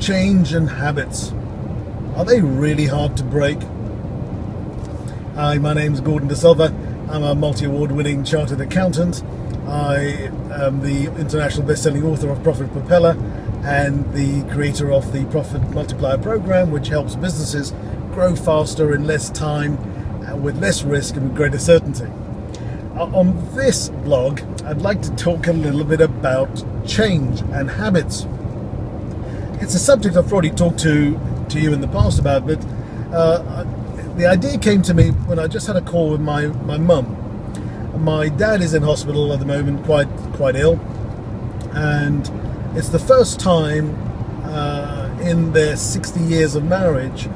Change and habits. Are they really hard to break? Hi, my name's Gordon De Silva. I'm a multi-award winning chartered accountant. I am the international best-selling author of Profit Propeller and the creator of the Profit Multiplier program, which helps businesses grow faster in less time, with less risk and with greater certainty. On this blog, I'd like to talk a little bit about change and habits. It's a subject I've already talked to you in the past about, but the idea came to me when I just had a call with my mum. My dad is in hospital at the moment, quite ill, and it's the first time in their 60 years of marriage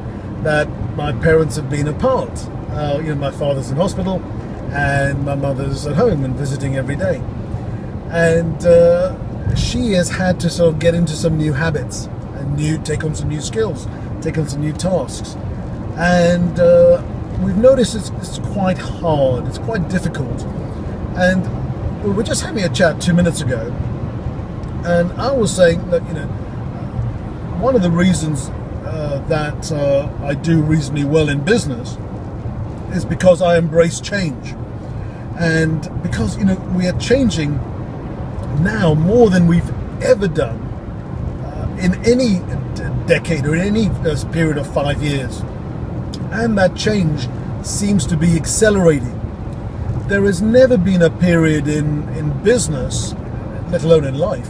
that my parents have been apart. My father's in hospital and my mother's at home and visiting every day, and she has had to sort of get into some new habits and take on some new skills, take on some new tasks, and we've noticed it's quite hard, it's quite difficult. And we were just having a chat 2 minutes ago, and I was saying that one of the reasons that I do reasonably well in business is because I embrace change, and because we are changing now more than we've ever done in any decade or in any period of 5 years, and that change seems to be accelerating. There has never been a period in business, let alone in life,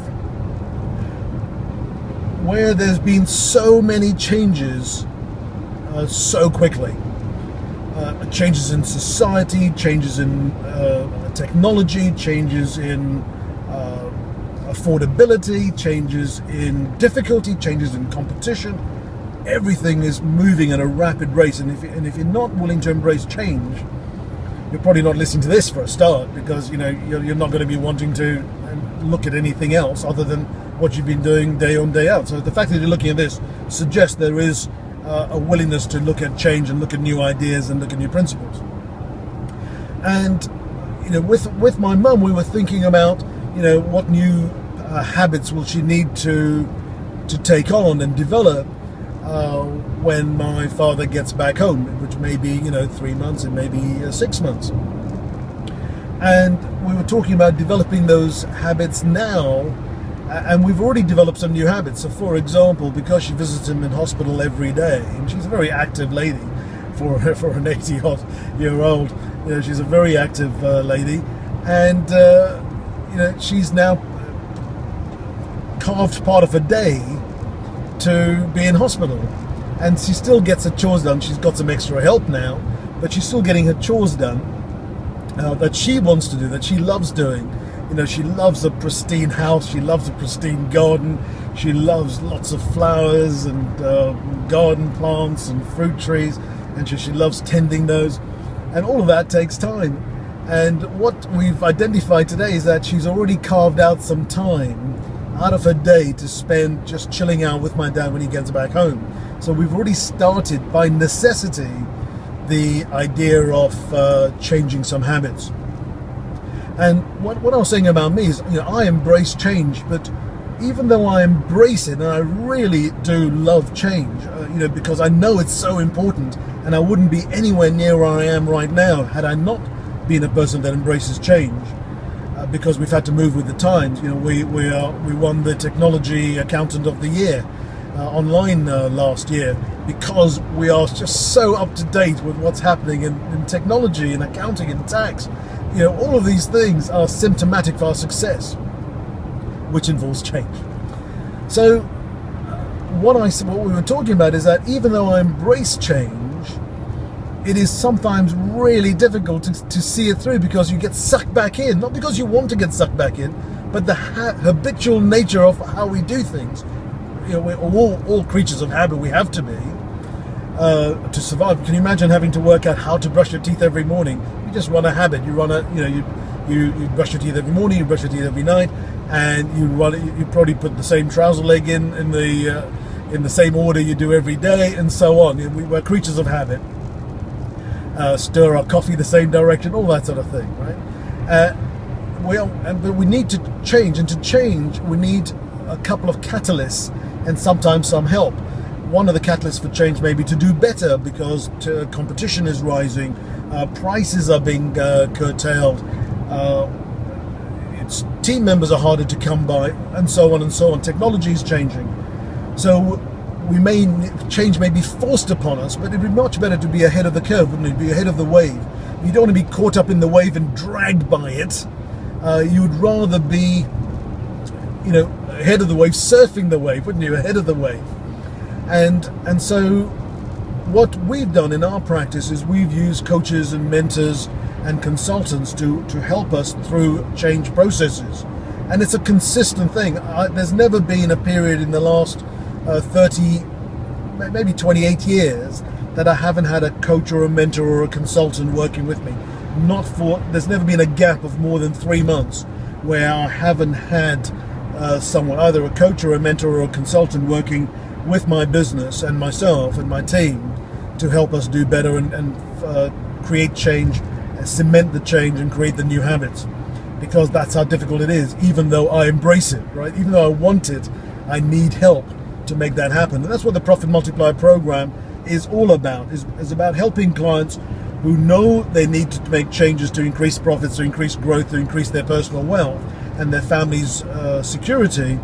where there's been so many changes so quickly. Changes in society, changes in technology, changes in affordability, changes in difficulty, changes in competition. Everything is moving at a rapid rate, and if you're not willing to embrace change, you're probably not listening to this for a start, because you're not going to be wanting to look at anything else other than what you've been doing day on, day out. So the fact that you're looking at this suggests there is a willingness to look at change and look at new ideas and look at new principles. And with my mum, we were thinking about what new habits will she need to take on and develop when my father gets back home, which may be 3 months, it may be 6 months. And we were talking about developing those habits now, and we've already developed some new habits. So for example, because she visits him in hospital every day, and she's a very active lady for an 80-odd-year-old, she's a very active lady, and she's now carved part of a day to be in hospital, and she still gets her chores done. She's got some extra help now, but she's still getting her chores done that she wants to do, that she loves doing. She loves a pristine house, she loves a pristine garden, she loves lots of flowers and garden plants and fruit trees, and she loves tending those, and all of that takes time. And what we've identified today is that she's already carved out some time out of her day to spend just chilling out with my dad when he gets back home. So we've already started, by necessity, the idea of changing some habits. And what I was saying about me is, I embrace change, but even though I embrace it, and I really do love change, because I know it's so important, and I wouldn't be anywhere near where I am right now had I not been a person that embraces change. Because we've had to move with the times. We won the Technology Accountant of the Year online last year, because we are just so up to date with what's happening in technology and accounting and tax. All of these things are symptomatic for our success, which involves change. So what we were talking about is that even though I embrace change, it is sometimes really difficult to see it through, because you get sucked back in, not because you want to get sucked back in, but the habitual nature of how we do things. We're all creatures of habit. We have to be to survive. Can you imagine having to work out how to brush your teeth every morning? You just run a habit. You brush your teeth every morning, you brush your teeth every night, and you probably put the same trouser leg in the same order you do every day, and so on. We're creatures of habit. Stir our coffee the same direction, all that sort of thing, right? But we need to change, and to change we need a couple of catalysts and sometimes some help. One of the catalysts for change may be to do better because competition is rising, prices are being curtailed, team members are harder to come by, and so on and so on. Technology is changing. So change may be forced upon us, but it would be much better to be ahead of the curve, wouldn't it? Be ahead of the wave. You don't want to be caught up in the wave and dragged by it. You would rather be, ahead of the wave, surfing the wave, wouldn't you? Ahead of the wave. And so what we've done in our practice is we've used coaches and mentors and consultants to help us through change processes. And it's a consistent thing. There's never been a period in the last 30, maybe 28 years that I haven't had a coach or a mentor or a consultant working with me. There's never been a gap of more than 3 months where I haven't had someone, either a coach or a mentor or a consultant, working with my business and myself and my team to help us do better and create change, cement the change and create the new habits. Because that's how difficult it is, even though I embrace it, right? Even though I want it, I need help to make that happen. And that's what the Profit Multiplier program is all about, is about helping clients who know they need to make changes to increase profits, to increase growth, to increase their personal wealth and their family's security.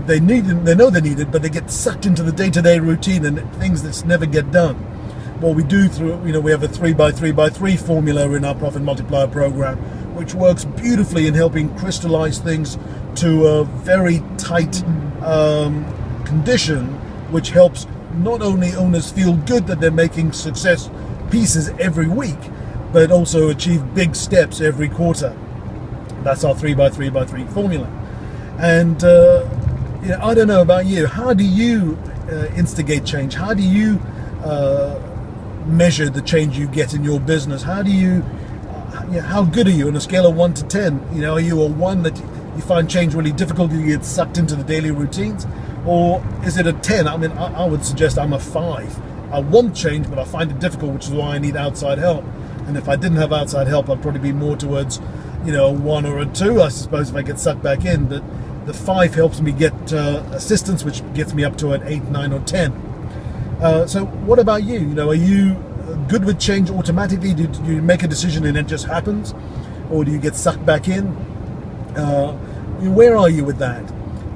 They know they need it, but they get sucked into the day-to-day routine and things that never get done. What we do through, we have a 3x3x3 formula in our Profit Multiplier program, which works beautifully in helping crystallize things to a very tight condition, which helps not only owners feel good that they're making success pieces every week, but also achieve big steps every quarter. That's our 3x3x3 formula. And I don't know about you. How do you instigate change? How do you measure the change you get in your business? How do you how good are you on a scale of 1 to 10? Are you a 1 that you find change really difficult, you get sucked into the daily routines? Or is it a 10? I would suggest I'm a 5. I want change, but I find it difficult, which is why I need outside help. And if I didn't have outside help, I'd probably be more towards, a 1 or a 2, I suppose, if I get sucked back in. But the 5 helps me get assistance, which gets me up to an 8, 9, or 10. So what about you? Are you good with change automatically? Do you make a decision and it just happens? Or do you get sucked back in? Where are you with that?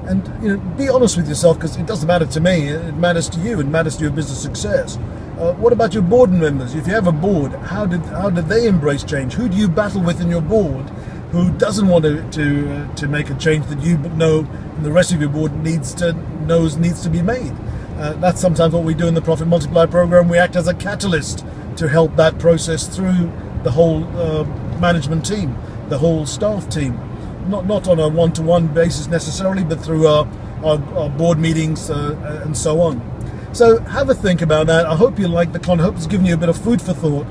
And be honest with yourself, because it doesn't matter to me. It matters to you. It matters to your business success. What about your board members? If you have a board, how did they embrace change? Who do you battle with in your board who doesn't want to make a change that you know and the rest of your board needs to be made? That's sometimes what we do in the Profit Multiplier program. We act as a catalyst to help that process through the whole management team, the whole staff team. Not on a one-to-one basis necessarily, but through our board meetings and so on. So have a think about that. I hope you like the content. I hope it's given you a bit of food for thought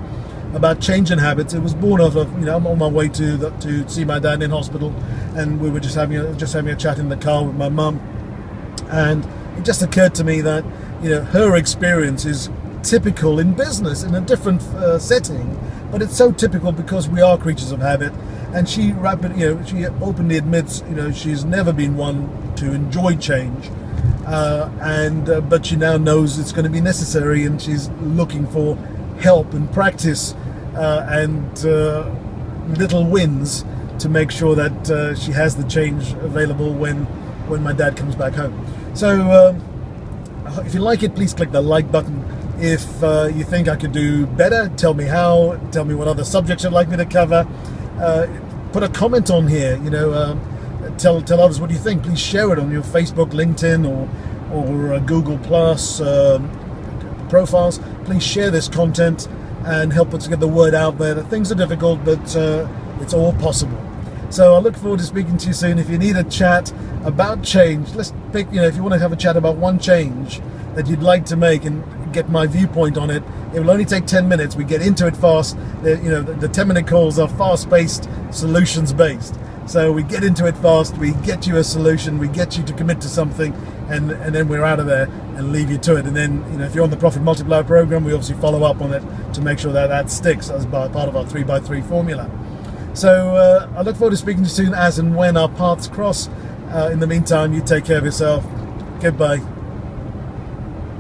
about change in habits. It was born out of, I'm on my way to see my dad in hospital, and we were just having a chat in the car with my mum, and it just occurred to me that her experience is typical in business in a different setting, but it's so typical because we are creatures of habit. And she openly admits, she's never been one to enjoy change, but she now knows it's going to be necessary, and she's looking for help and practice and little wins to make sure that she has the change available when my dad comes back home. So if you like it, please click the like button. If you think I could do better, tell me how. Tell me what other subjects you'd like me to cover. Put a comment on here, tell others what you think. Please share it on your Facebook, LinkedIn, or Google Plus profiles. Please share this content and help us get the word out there that things are difficult, but it's all possible. So I look forward to speaking to you soon. If you need a chat about change, let's pick, if you want to have a chat about one change that you'd like to make and get my viewpoint on it, it will only take 10 minutes. We get into it fast. The 10-minute calls are fast-paced, solutions-based. So we get into it fast, we get you a solution, we get you to commit to something, and then we're out of there and leave you to it. And then, if you're on the Profit Multiplier program, we obviously follow up on it to make sure that sticks as part of our 3x3 formula. So I look forward to speaking to you soon as and when our paths cross. In the meantime, you take care of yourself. Goodbye.